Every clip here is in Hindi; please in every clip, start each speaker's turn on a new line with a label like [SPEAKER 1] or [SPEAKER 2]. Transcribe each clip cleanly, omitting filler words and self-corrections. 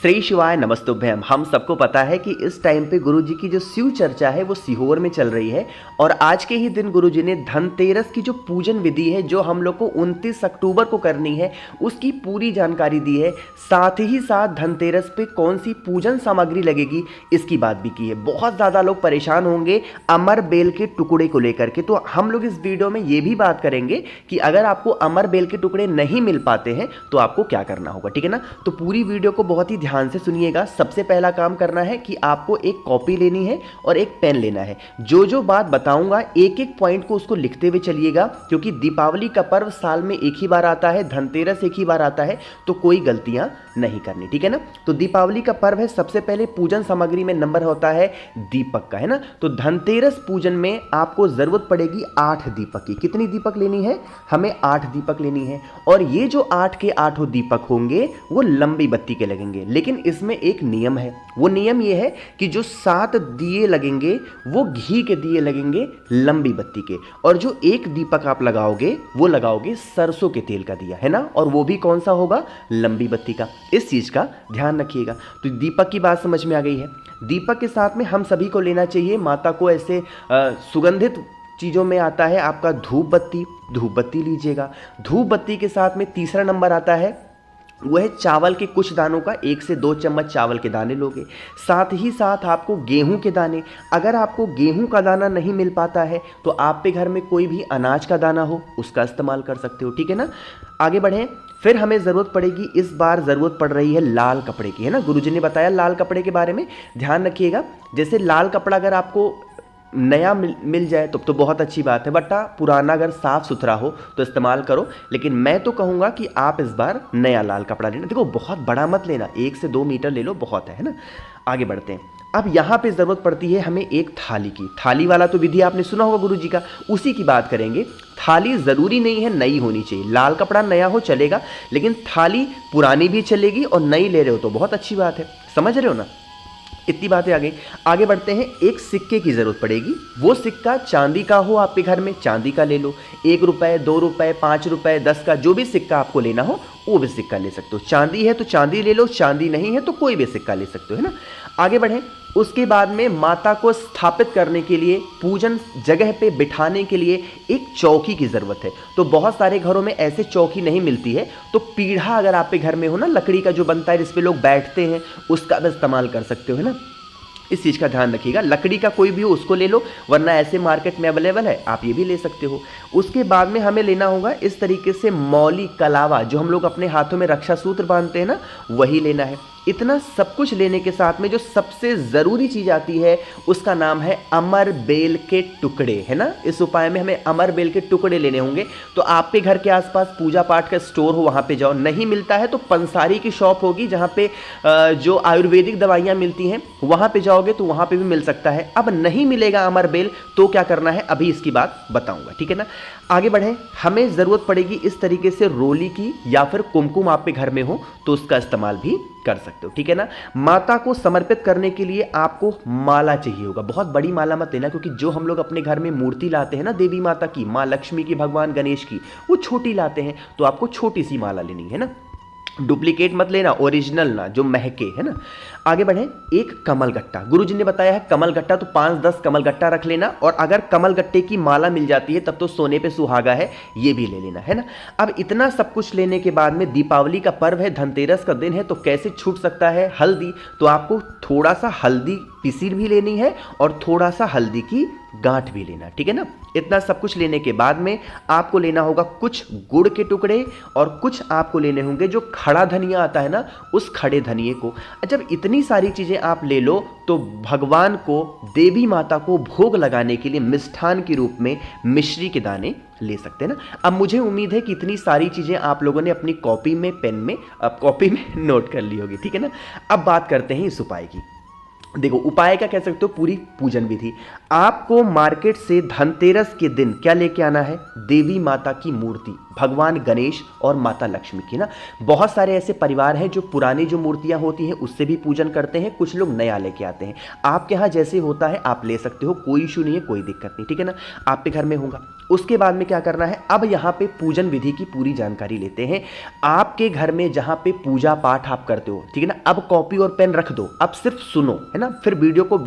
[SPEAKER 1] श्री शिवाय नमस्तुभ्यम। हम सबको पता है कि इस टाइम पे गुरुजी की जो शिव चर्चा है वो सीहोर में चल रही है और आज के ही दिन गुरुजी ने धनतेरस की जो पूजन विधि है जो हम लोग को 29 अक्टूबर को करनी है उसकी पूरी जानकारी दी है। साथ ही साथ धनतेरस पे कौन सी पूजन सामग्री लगेगी इसकी बात भी की है। बहुत ज़्यादा लोग परेशान होंगे अमर बेल के टुकड़े को लेकर के, तो हम लोग इस वीडियो में ये भी बात करेंगे कि अगर आपको अमर बेल के टुकड़े नहीं मिल पाते हैं तो आपको क्या करना होगा, ठीक है ना। तो पूरी वीडियो को बहुत ही ध्यान से सुनिएगा। सबसे पहला काम करना है कि आपको एक कॉपी लेनी है और एक पेन लेना है। जो जो बात बताऊंगा एक एक पॉइंट को उसको लिखते हुए चलिएगा, क्योंकि दीपावली का पर्व साल में एक ही बार आता है, धनतेरस एक ही बार आता है, तो कोई गलतियां नहीं करनी, ठीक है ना। तो दीपावली का पर्व है, सबसे पहले पूजन सामग्री में नंबर होता है दीपक का, है ना। तो धनतेरस पूजन में आपको जरूरत पड़ेगी 8 दीपक की। कितनी दीपक लेनी है? हमें 8 दीपक लेनी है और ये जो 8 के 8 दीपक होंगे वो लंबी बत्ती के लगेंगे। लेकिन इसमें एक नियम है, वो नियम ये है कि जो 7 दिए लगेंगे वो घी के दिए लगेंगे लंबी बत्ती के, और जो एक दीपक आप लगाओगे वो लगाओगे सरसों के तेल का दिया, है ना। और वो भी कौन सा होगा? लंबी बत्ती का। इस चीज का ध्यान रखिएगा। तो दीपक की बात समझ में आ गई है। दीपक के साथ में हम सभी को लेना चाहिए, माता को ऐसे सुगंधित चीज़ों में आता है आपका धूप बत्ती लीजिएगा। धूप बत्ती के साथ में तीसरा नंबर आता है वह है चावल के कुछ दानों का, 1 से 2 चम्मच चावल के दाने लोगे। साथ ही साथ आपको गेहूं के दाने, अगर आपको गेहूं का दाना नहीं मिल पाता है तो आप पे घर में कोई भी अनाज का दाना हो उसका इस्तेमाल कर सकते हो, ठीक है ना। आगे बढ़ें। फिर हमें ज़रूरत पड़ेगी, इस बार ज़रूरत पड़ रही है लाल कपड़े की, है ना। गुरुजी ने बताया लाल कपड़े के बारे में, ध्यान रखिएगा। जैसे लाल कपड़ा अगर आपको नया मिल जाए तो बहुत अच्छी बात है, बट पुराना अगर साफ सुथरा हो तो इस्तेमाल करो। लेकिन मैं तो कहूँगा कि आप इस बार नया लाल कपड़ा लेना। देखो बहुत बड़ा मत लेना, 1 से 2 मीटर ले लो, बहुत है ना। आगे बढ़ते हैं। अब यहाँ पे ज़रूरत पड़ती है हमें एक थाली की। थाली वाला तो विधि आपने सुना होगा गुरुजी का, उसी की बात करेंगे। थाली ज़रूरी नहीं है नई होनी चाहिए, लाल कपड़ा नया हो चलेगा, लेकिन थाली पुरानी भी चलेगी और नई ले रहे हो तो बहुत अच्छी बात है, समझ रहे हो ना। इतनी बातें आ गई। आगे बढ़ते हैं। एक सिक्के की ज़रूरत पड़ेगी। वो सिक्का चांदी का हो, आपके घर में चांदी का ले लो। 1 रुपये, 2 रुपये, 5 रुपये, 10 का, जो भी सिक्का आपको लेना हो वो भी सिक्का ले सकते हो। चांदी है तो चांदी ले लो, चांदी नहीं है तो कोई भी सिक्का ले सकते हो, है ना। आगे बढ़ें। उसके बाद में माता को स्थापित करने के लिए, पूजन जगह पे बिठाने के लिए एक चौकी की ज़रूरत है। तो बहुत सारे घरों में ऐसे चौकी नहीं मिलती है, तो पीढ़ा अगर आपके घर में हो ना, लकड़ी का जो बनता है जिस पे लोग बैठते हैं, उसका भी इस्तेमाल कर सकते हो, है ना। इस चीज़ का ध्यान रखिएगा। लकड़ी का कोई भी हो उसको ले लो, वरना ऐसे मार्केट में अवेलेबल है, आप ये भी ले सकते हो। उसके बाद में हमें लेना होगा इस तरीके से मौली, कलावा, जो हम लोग अपने हाथों में रक्षा सूत्र बांधते हैं ना, वही लेना है। इतना सब कुछ लेने के साथ में जो सबसे ज़रूरी चीज़ आती है उसका नाम है अमर बेल के टुकड़े, है ना। इस उपाय में हमें अमर बेल के टुकड़े लेने होंगे। तो आपके घर के आसपास पूजा पाठ का स्टोर हो वहाँ पे जाओ, नहीं मिलता है तो पंसारी की शॉप होगी जहाँ पे जो आयुर्वेदिक दवाइयाँ मिलती हैं वहाँ पे जाओगे तो वहाँ पे भी मिल सकता है। अब नहीं मिलेगा अमर बेल तो क्या करना है अभी इसकी बात बताऊँगा, ठीक है ना। आगे बढ़ें। हमें ज़रूरत पड़ेगी इस तरीके से रोली की, या फिर कुमकुम आपके घर में हो तो उसका इस्तेमाल भी कर सकते हो, ठीक है ना। माता को समर्पित करने के लिए आपको माला चाहिए होगा। बहुत बड़ी माला मत लेना, क्योंकि जो हम लोग अपने घर में मूर्ति लाते हैं ना देवी माता की, माँ लक्ष्मी की, भगवान गणेश की, वो छोटी लाते हैं, तो आपको छोटी सी माला लेनी है ना। डुप्लीकेट मत लेना, ओरिजिनल ना, जो महके, है ना। आगे बढ़ें। एक कमल गट्टा, गुरुजी ने बताया है कमल गट्टा, तो 5-10 कमल गट्टा रख लेना। और अगर कमल गट्टे की माला मिल जाती है तब तो सोने पे सुहागा है, ये भी ले लेना, है ना। अब इतना सब कुछ लेने के बाद में दीपावली का पर्व है, धनतेरस का दिन है, तो कैसे छूट सकता है हल्दी। तो आपको थोड़ा सा हल्दी पिसी भी लेनी है और थोड़ा सा हल्दी की गांठ भी लेना, ठीक है ना। इतना सब कुछ लेने के बाद में आपको लेना होगा कुछ गुड़ के टुकड़े और कुछ आपको लेने होंगे जो खड़ा धनिया आता है ना, उस खड़े धनिये को। जब इतनी सारी चीज़ें आप ले लो तो भगवान को, देवी माता को भोग लगाने के लिए मिष्ठान के रूप में मिश्री के दाने ले सकते हैं ना। अब मुझे उम्मीद है कि इतनी सारी चीज़ें आप लोगों ने अपनी कॉपी में, पेन में, अब कॉपी में नोट कर ली होगी, ठीक है ना। अब बात करते हैं इस उपाय की। देखो उपाय क्या कह सकते हो, पूरी पूजन विधि। आपको मार्केट से धनतेरस के दिन क्या लेके आना है? देवी माता की मूर्ति, भगवान गणेश और माता लक्ष्मी की ना। बहुत सारे ऐसे परिवार हैं जो पुरानी जो मूर्तियां होती हैं उससे भी पूजन करते हैं, कुछ लोग नया लेके आते हैं। आपके यहाँ जैसे होता है आप ले सकते हो, कोई इशू नहीं है, कोई दिक्कत नहीं, ठीक है ना। आपके घर में होगा। उसके बाद में क्या करना है, अब यहाँ पे पूजन विधि की पूरी जानकारी लेते हैं। आपके घर में जहाँ पे पूजा पाठ आप करते हो, ठीक है ना, अब कॉपी और पेन रख दो, अब सिर्फ सुनो, है ना, फिर वीडियो को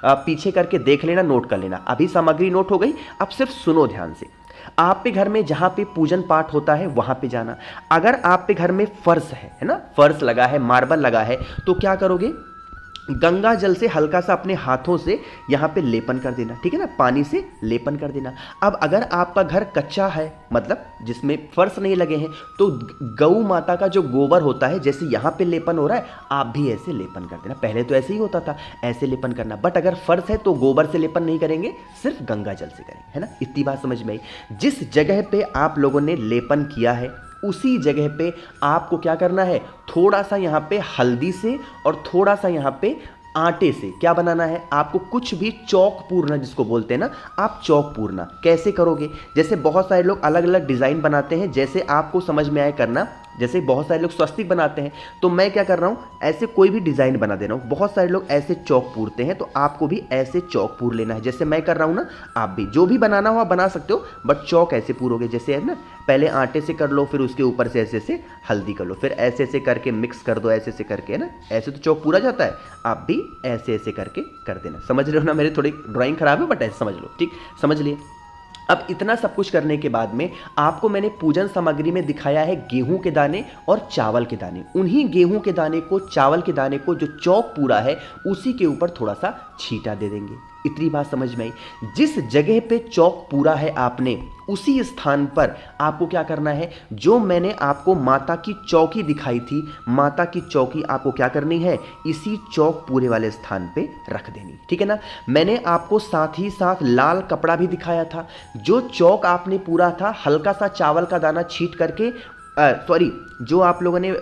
[SPEAKER 1] पीछे करके देख लेना, नोट कर लेना। अभी सामग्री नोट हो गई, अब सिर्फ सुनो ध्यान से। आपके घर में जहां पे पूजन पाठ होता है वहां पे जाना। अगर आपके घर में फर्श है ना, फर्श लगा है, मार्बल लगा है, तो क्या करोगे, गंगा जल से हल्का सा अपने हाथों से यहाँ पे लेपन कर देना, ठीक है ना, पानी से लेपन कर देना। अब अगर आपका घर कच्चा है, मतलब जिसमें फर्श नहीं लगे हैं, तो गौ माता का जो गोबर होता है, जैसे यहाँ पे लेपन हो रहा है, आप भी ऐसे लेपन कर देना। पहले तो ऐसे ही होता था, ऐसे लेपन करना, बट अगर फर्श है तो गोबर से लेपन नहीं करेंगे, सिर्फ गंगा जल से करेंगे, है ना। इतनी बात समझ में आई। जिस जगह पे आप लोगों ने लेपन किया है उसी जगह पे आपको क्या करना है, थोड़ा सा यहाँ पे हल्दी से और थोड़ा सा यहाँ पे आटे से क्या बनाना है, आपको कुछ भी चौक पूरना जिसको बोलते हैं ना, आप चौक पूरना। कैसे करोगे, जैसे बहुत सारे लोग अलग अलग डिज़ाइन बनाते हैं, जैसे आपको समझ में आए करना। जैसे बहुत सारे लोग स्वस्तिक बनाते हैं, तो मैं क्या कर रहा हूँ, ऐसे कोई भी डिज़ाइन बना दे रहा हूँ। बहुत सारे लोग ऐसे चौक पूरते हैं, तो आपको भी ऐसे चौक पूर लेना है। जैसे मैं कर रहा हूँ ना, आप भी जो भी बनाना हो आप बना सकते हो, बट चौक ऐसे पूरोगे, जैसे है ना, पहले आटे से कर लो, फिर उसके ऊपर से ऐसे ऐसे हल्दी कर लो, फिर ऐसे ऐसे करके मिक्स कर दो, ऐसे ऐसे करके, है ना, ऐसे तो चौक पूरा जाता है। आप भी ऐसे ऐसे करके कर देना। समझ रहे हो ना, मेरी थोड़ी ड्राइंग खराब है, बट ऐसे समझ लो, ठीक, समझ लिए। अब इतना सब कुछ करने के बाद में आपको मैंने पूजन सामग्री में दिखाया है गेहूं के दाने और चावल के दाने। उन्हीं गेहूं के दाने को, चावल के दाने को, जो चौक पूरा है, उसी के ऊपर थोड़ा सा छींटा दे देंगे। इतनी बात समझ में आई। जिस जगह पे चौक पूरा है आपने, उसी स्थान पर आपको क्या करना है, जो मैंने आपको माता की चौकी दिखाई थी, माता की चौकी आपको क्या करनी है, इसी चौक पूरे वाले स्थान पे रख देनी, ठीक है ना। मैंने आपको साथ ही साथ लाल कपड़ा भी दिखाया था। जो चौक आपने पूरा था, हल्का सा चावल का दाना छींट करके, सॉरी, जो आप लोगों ने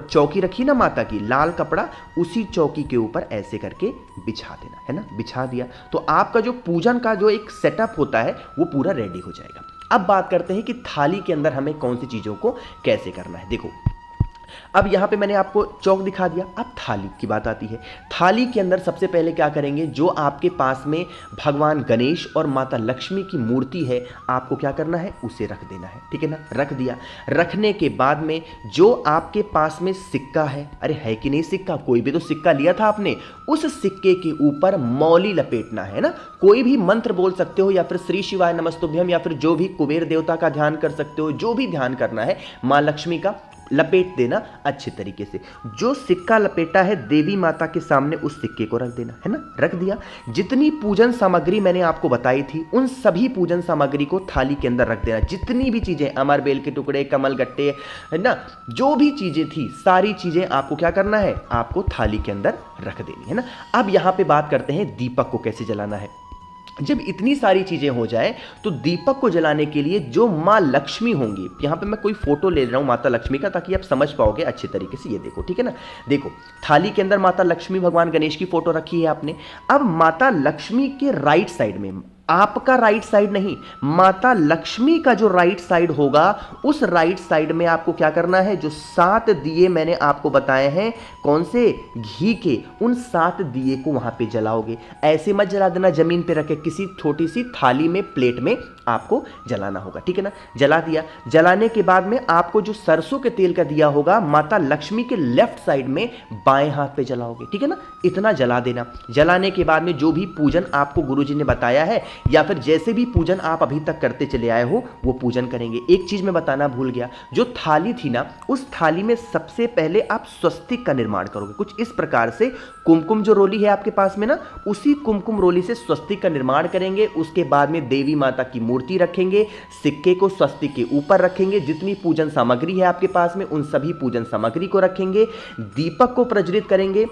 [SPEAKER 1] चौकी रखी ना माता की, लाल कपड़ा उसी चौकी के ऊपर ऐसे करके बिछा देना, है ना। बिछा दिया तो आपका जो पूजन का जो एक सेटअप होता है वो पूरा रेडी हो जाएगा। अब बात करते हैं कि थाली के अंदर हमें कौन सी चीज़ों को कैसे करना है। देखो, अब यहाँ पे मैंने आपको चौक दिखा दिया, अब थाली की बात आती है। थाली के अंदर सबसे पहले क्या करेंगे, जो आपके पास में भगवान गणेश और माता लक्ष्मी की मूर्ति है, आपको क्या करना है, उसे रख देना है, ठीक है ना। रख दिया। रखने के बाद में जो आपके पास में सिक्का है, अरे है कि नहीं सिक्का, कोई भी तो सिक्का लिया था आपने, उस सिक्के के ऊपर मौली लपेटना है ना। कोई भी मंत्र बोल सकते हो, या फिर श्री शिवाय नमस्तुभ्यम, या फिर जो भी कुबेर देवता का ध्यान कर सकते हो, जो भी ध्यान करना है, माँ लक्ष्मी का लपेट देना अच्छे तरीके से। जो सिक्का लपेटा है, देवी माता के सामने उस सिक्के को रख देना, है ना। रख दिया। जितनी पूजन सामग्री मैंने आपको बताई थी, उन सभी पूजन सामग्री को थाली के अंदर रख देना। जितनी भी चीजें, अमर बेल के टुकड़े, कमल गट्टे, है ना, जो भी चीजें थी, सारी चीजें आपको क्या करना है, आपको थाली के अंदर रख देनी है ना। अब यहां पे बात करते हैं दीपक को कैसे जलाना है। जब इतनी सारी चीजें हो जाए तो दीपक को जलाने के लिए जो माँ लक्ष्मी होंगी, यहां पे मैं कोई फोटो ले रहा हूं माता लक्ष्मी का, ताकि आप समझ पाओगे अच्छे तरीके से। ये देखो, ठीक है ना, देखो थाली के अंदर माता लक्ष्मी, भगवान गणेश की फोटो रखी है आपने। अब माता लक्ष्मी के राइट साइड में, आपका राइट साइड नहीं, माता लक्ष्मी का जो राइट साइड होगा, उस राइट साइड में आपको क्या करना है, जो 7 दिए मैंने आपको बताए हैं, कौन से, घी के, उन 7 दिए को वहां पे जलाओगे। ऐसे मत जला देना जमीन पे रखे, किसी छोटी सी थाली में, प्लेट में आपको जलाना होगा, ठीक है ना। जला दिया। जलाने के बाद में आपको जो सरसों के तेल का दिया होगा, माता लक्ष्मी के लेफ्ट साइड में बाएं हाथ पे जलाओगे, ठीक है ना। इतना जला देना। जलाने के बाद में जो भी पूजन आपको गुरुजी ने बताया है, या फिर जैसे भी पूजन आप अभी तक करते चले आए हो, वो पूजन करेंगे। एक चीज मैं बताना भूल गया, जो थाली थी ना, उस थाली में सबसे पहले आप स्वस्तिक का निर्माण करोगे। कुछ इस प्रकार से कुमकुम जो रोली है आपके पास में ना, उसी कुमकुम रोली से स्वस्तिक का निर्माण करेंगे। उसके बाद में देवी माता की मूर्ति रखेंगे, सिक्के को स्वस्तिक के ऊपर रखेंगे, जितनी पूजन सामग्री है आपके पास में उन सभी पूजन सामग्री को रखेंगे, दीपक को प्रज्वलित करेंगे।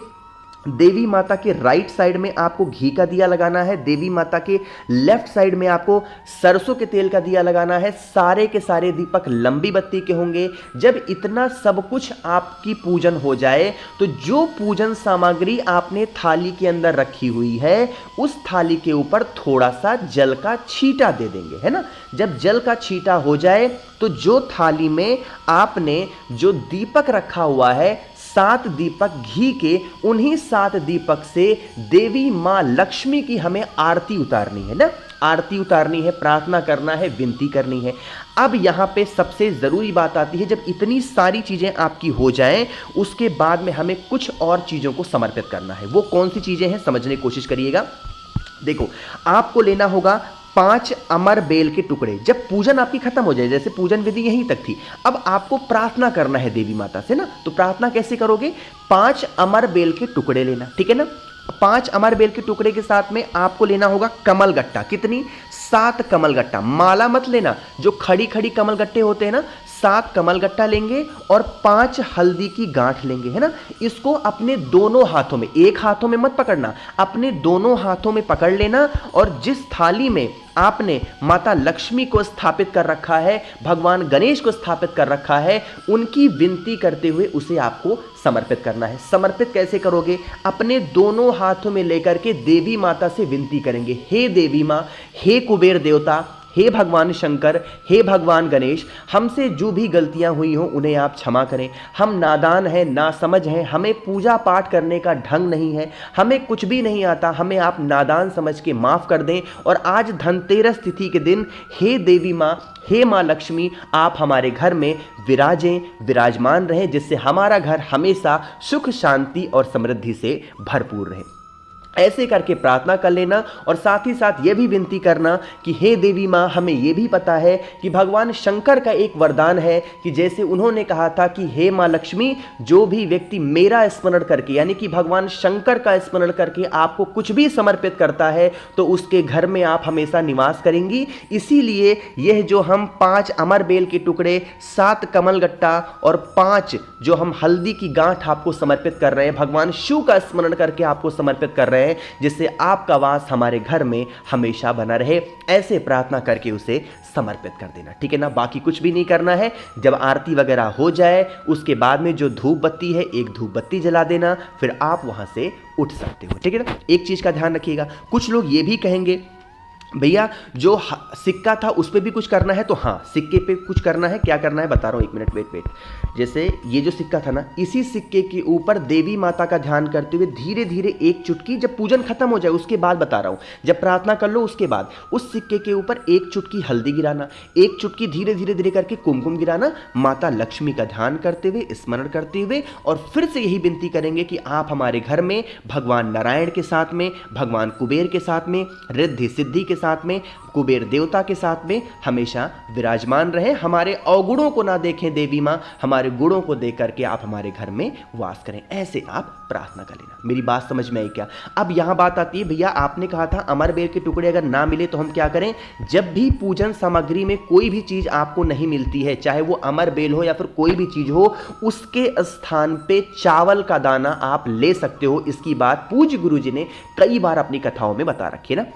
[SPEAKER 1] देवी माता के राइट साइड में आपको घी का दिया लगाना है, देवी माता के लेफ्ट साइड में आपको सरसों के तेल का दिया लगाना है। सारे के सारे दीपक लंबी बत्ती के होंगे। जब इतना सब कुछ आपकी पूजन हो जाए, तो जो पूजन सामग्री आपने थाली के अंदर रखी हुई है, उस थाली के ऊपर थोड़ा सा जल का छींटा दे देंगे, है ना। जब जल का छींटा हो जाए, तो जो थाली में आपने जो दीपक रखा हुआ है, 7 दीपक घी के, उन्हीं 7 दीपक से देवी मां लक्ष्मी की हमें आरती उतारनी है ना। आरती उतारनी है, प्रार्थना करना है, विनती करनी है। अब यहाँ पे सबसे ज़रूरी बात आती है, जब इतनी सारी चीज़ें आपकी हो जाएं, उसके बाद में हमें कुछ और चीज़ों को समर्पित करना है। वो कौन सी चीज़ें हैं, समझने की कोशिश करिएगा। देखो, आपको लेना होगा 5 अमर बेल के टुकड़े। जब पूजन आपकी खत्म हो जाए, जैसे पूजन विधि यहीं तक थी, अब आपको प्रार्थना करना है देवी माता से ना, तो प्रार्थना कैसे करोगे? 5 अमर बेल के टुकड़े लेना, ठीक है ना। 5 अमर बेल के टुकड़े के साथ में आपको लेना होगा कमल गट्टा। कितनी? 7 कमल गट्टा। माला मत लेना, जो खड़ी खड़ी कमल गट्टे होते हैं ना, 7 कमल गट्टा लेंगे और 5 हल्दी की गांठ लेंगे, है ना। इसको अपने दोनों हाथों में, एक हाथों में मत पकड़ना, अपने दोनों हाथों में पकड़ लेना, और जिस थाली में आपने माता लक्ष्मी को स्थापित कर रखा है, भगवान गणेश को स्थापित कर रखा है, उनकी विनती करते हुए उसे आपको समर्पित करना है। समर्पित कैसे करोगे? अपने दोनों हाथों में लेकर के देवी माता से विनती करेंगे, हे देवी माँ, हे कुबेर देवता, हे भगवान शंकर, हे भगवान गणेश, हमसे जो भी गलतियां हुई हों उन्हें आप क्षमा करें। हम नादान हैं, नासमझ हैं, हमें पूजा पाठ करने का ढंग नहीं है, हमें कुछ भी नहीं आता, हमें आप नादान समझ के माफ़ कर दें। और आज धनतेरस तिथि के दिन हे देवी माँ, हे माँ लक्ष्मी, आप हमारे घर में विराजें, विराजमान रहें, जिससे हमारा घर हमेशा सुख, शांति और समृद्धि से भरपूर रहे। ऐसे करके प्रार्थना कर लेना, और साथ ही साथ ये भी विनती करना कि हे देवी माँ, हमें ये भी पता है कि भगवान शंकर का एक वरदान है कि जैसे उन्होंने कहा था कि हे माँ लक्ष्मी, जो भी व्यक्ति मेरा स्मरण करके, यानी कि भगवान शंकर का स्मरण करके आपको कुछ भी समर्पित करता है, तो उसके घर में आप हमेशा निवास करेंगी। इसीलिए यह जो हम 5 अमर बेल के टुकड़े, 7 कमल गट्टा और 5 जो हम हल्दी की गांठ आपको समर्पित कर रहे हैं, भगवान शिव का स्मरण करके आपको समर्पित कर रहे हैं, जिससे आपका वास हमारे घर में हमेशा बना रहे। ऐसे प्रार्थना करके उसे समर्पित कर देना, ठीक है ना। बाकी कुछ भी नहीं करना है। जब आरती वगैरह हो जाए, उसके बाद में जो धूप बत्ती है, एक धूप बत्ती जला देना, फिर आप वहां से उठ सकते हो, ठीक है ना। एक चीज का ध्यान रखिएगा, कुछ लोग ये भी कहेंगे भैया जो सिक्का था उस पर भी कुछ करना है, तो हाँ, सिक्के पे कुछ करना है। क्या करना है बता रहा हूँ, एक मिनट, वेट। जैसे ये जो सिक्का था ना, इसी सिक्के के ऊपर देवी माता का ध्यान करते हुए धीरे धीरे एक चुटकी, जब पूजन खत्म हो जाए उसके बाद बता रहा हूँ, जब प्रार्थना कर लो उसके बाद उस सिक्के के ऊपर एक चुटकी हल्दी गिराना, एक चुटकी धीरे धीरे धीरे करके कुमकुम गिराना, माता लक्ष्मी का ध्यान करते हुए, स्मरण करते हुए, और फिर से यही विनती करेंगे कि आप हमारे घर में भगवान नारायण के साथ में, भगवान कुबेर के साथ में, रिद्धि सिद्धि के साथ में, कुबेर देवता के साथ में हमेशा विराजमान रहे। हमारे अवगुणों को ना देखें देवी माँ, हमारे गुणों को देख करके आप हमारे घर में वास करें। ऐसे आप प्रार्थना कर लेना। मेरी बात समझ में आई क्या? अब यहां बात आती है, भैया आपने कहा था अमर बेल के टुकड़े अगर ना मिले तो हम क्या करें? जब भी पूजन सामग्री में कोई भी चीज आपको नहीं मिलती है, चाहे वो अमर बेल हो या फिर कोई भी चीज हो, उसके स्थान पे चावल का दाना आप ले सकते हो। इसकी बात पूज्य गुरु जी ने कई बार अपनी कथाओं में बता रखी है ना।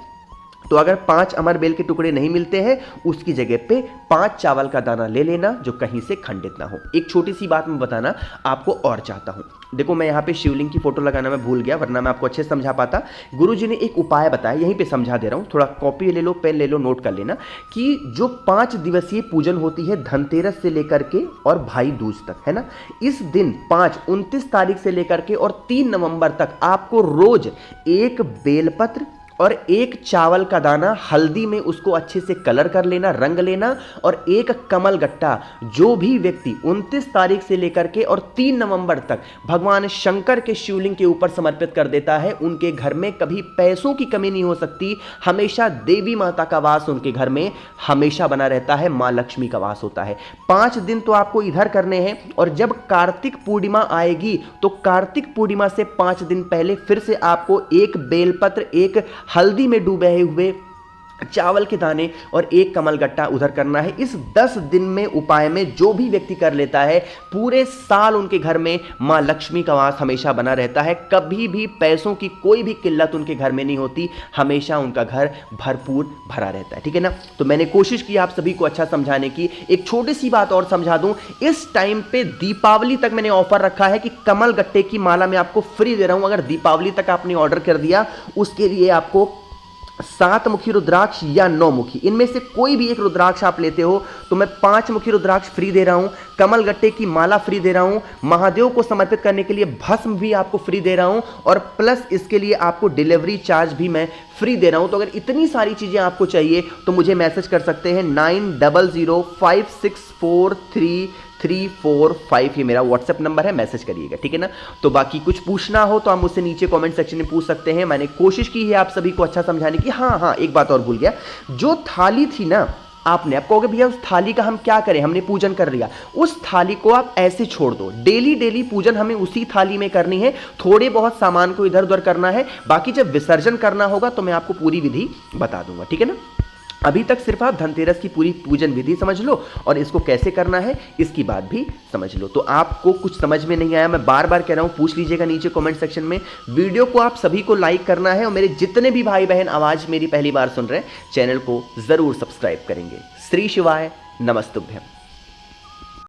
[SPEAKER 1] तो अगर 5 अमर बेल के टुकड़े नहीं मिलते हैं, उसकी जगह पे 5 चावल का दाना ले लेना जो कहीं से खंडित ना हो। एक छोटी सी बात मैं बताना आपको और चाहता हूं। देखो, मैं यहाँ पे शिवलिंग की फोटो लगाना मैं भूल गया, वरना मैं आपको अच्छे से समझा पाता। गुरुजी ने एक उपाय बताया, यहीं पे समझा दे रहा हूँ। थोड़ा कॉपी ले लो, पेन ले लो, नोट कर लेना कि जो 5 दिवसीय पूजन होती है धनतेरस से लेकर के और भाई दूज तक, है ना, इस दिन 29 तारीख से लेकर के और 3 नवंबर तक आपको रोज एक बेलपत्र और एक चावल का दाना हल्दी में उसको अच्छे से कलर कर लेना, रंग लेना, और एक कमल गट्टा जो भी व्यक्ति 29 तारीख से लेकर के और 3 नवंबर तक भगवान शंकर के शिवलिंग के ऊपर समर्पित कर देता है, उनके घर में कभी पैसों की कमी नहीं हो सकती। हमेशा देवी माता का वास उनके घर में हमेशा बना रहता है, माँ लक्ष्मी का वास होता है। 5 दिन तो आपको इधर करने हैं, और जब कार्तिक पूर्णिमा आएगी तो कार्तिक पूर्णिमा से 5 दिन पहले फिर से आपको एक बेलपत्र, एक हल्दी में डूबे हुए चावल के दाने और एक कमल गट्टा उधर करना है। इस 10 दिन में उपाय में जो भी व्यक्ति कर लेता है, पूरे साल उनके घर में मां लक्ष्मी का वास हमेशा बना रहता है। कभी भी पैसों की कोई भी किल्लत उनके घर में नहीं होती, हमेशा उनका घर भरपूर भरा रहता है, ठीक है ना। तो मैंने कोशिश की आप सभी को अच्छा समझाने की। एक छोटी सी बात और समझा दूं, इस टाइम पे दीपावली तक मैंने ऑफर रखा है कि कमल गट्टे की माला मैं आपको फ्री दे रहा हूं। अगर दीपावली तक आपने ऑर्डर कर दिया, उसके लिए आपको 7 मुखी रुद्राक्ष या 9 मुखी, इनमें से कोई भी एक रुद्राक्ष आप लेते हो तो मैं 5 मुखी रुद्राक्ष फ्री दे रहा हूं, कमल गट्टे की माला फ्री दे रहा हूं, महादेव को समर्पित करने के लिए भस्म भी आपको फ्री दे रहा हूं, और प्लस इसके लिए आपको डिलीवरी चार्ज भी मैं फ्री दे रहा हूं। तो अगर इतनी सारी चीजें आपको चाहिए तो मुझे मैसेज कर सकते हैं 9005643345, ये मेरा व्हाट्सएप नंबर है, मैसेज करिएगा, ठीक है ना। तो बाकी कुछ पूछना हो तो आप मुझसे नीचे कमेंट सेक्शन में पूछ सकते हैं। मैंने कोशिश की है आप सभी को अच्छा समझाने की। हाँ, एक बात और भूल गया, जो थाली थी ना, आप कहोगे भैया उस थाली का हम क्या करें, हमने पूजन कर लिया, उस थाली को आप ऐसे छोड़ दो। डेली पूजन हमें उसी थाली में करनी है, थोड़े बहुत सामान को इधर उधर करना है, बाकी जब विसर्जन करना होगा तो मैं आपको पूरी विधि बता दूंगा, ठीक है ना। अभी तक सिर्फ आप धनतेरस की पूरी पूजन विधि समझ लो और इसको कैसे करना है इसकी बात भी समझ लो। तो आपको कुछ समझ में नहीं आया, मैं बार बार कह रहा हूं, पूछ लीजिएगा नीचे कमेंट सेक्शन में। वीडियो को आप सभी को लाइक करना है और मेरे जितने भी भाई बहन आवाज मेरी पहली बार सुन रहे हैं, चैनल को जरूर सब्सक्राइब करेंगे। श्री शिवाय, नमस्तुभ्यम।